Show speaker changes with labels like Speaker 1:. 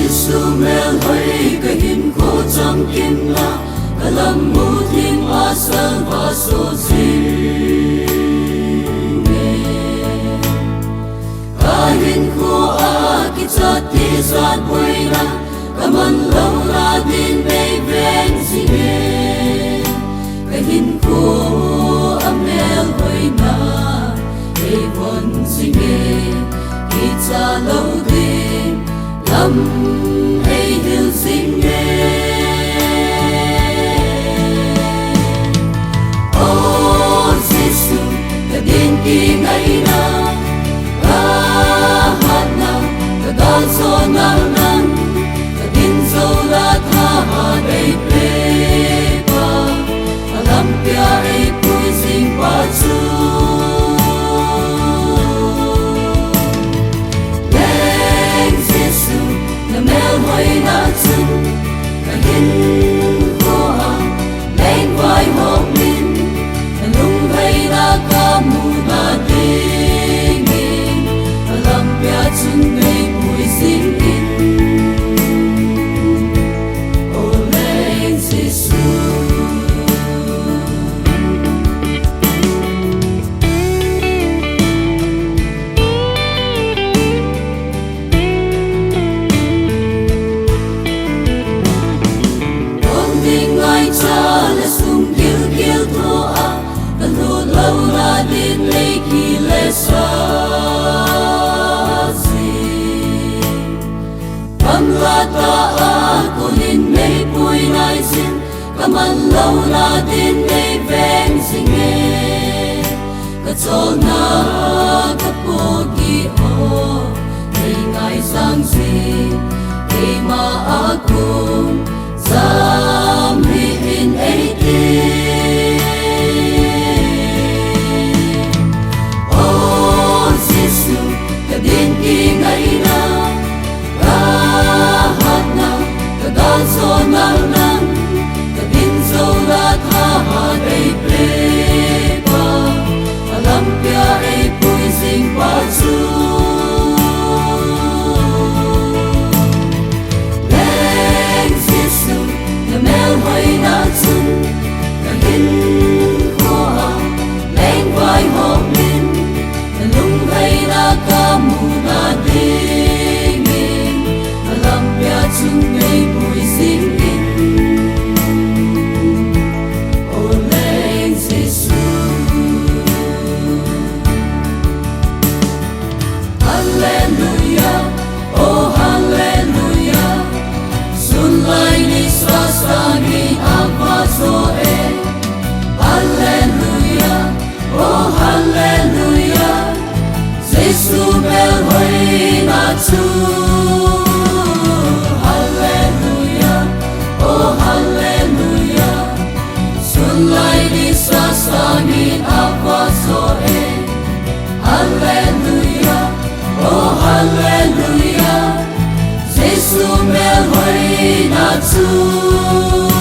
Speaker 1: Giêsu mel hoi cái hin khô trong kim la cả lâm mu thiên a sơn và số gì cả hin khô a ki cha ti zat boi na cả man lâu la din bay ven si nghe cái hin khô a mel hoi na ei von si nghe ki cha lâu din lâm ei hil sing nghe ô Giêsu ta đến kỳ ngày na ta hát na ta đón gió nắng nắng ta đến dâu la tha hà đầy bê ba ta làm pia ei vui sing ba chu hoi na chân cả hin khô à lên vai hồng linh lung hay na ca mu na tình in làm bia chân ngày buổi sinh in ô lên Giêsu cha là sung kiêu thô à cần hồ lâu là đến lấy khi lệ xa gì âm là ta à cô linh mê bùi nai xin cảm ơn lâu là đến lấy ven sinh nghe cả chỗ na cả cô kỳ ô ngày ngày sang gì khi mà à cùng giam in ấy đi ô Giêsu ta đến kỳ ngày na ta hát na ta đón gió nắng nắng ta đến dâu la tha hà đầy bê ba ta làm pia ei vui sing ba chu mel hoi na chân cả hin khô à lên vai hồng linh lung hay na ca mu na tình in làm bia chân ngày buổi sinh in ô lên Giêsu Hallelujah ô Hallelujah sun lai ni sa sangin avazoe Hallelujah oh Hallelujah Giêsu mel hoi na chu Hallelujah oh Hallelujah sun lai ni sa sangin avazoe Hallelujah oh Hallelujah Giêsu mel hoi na chu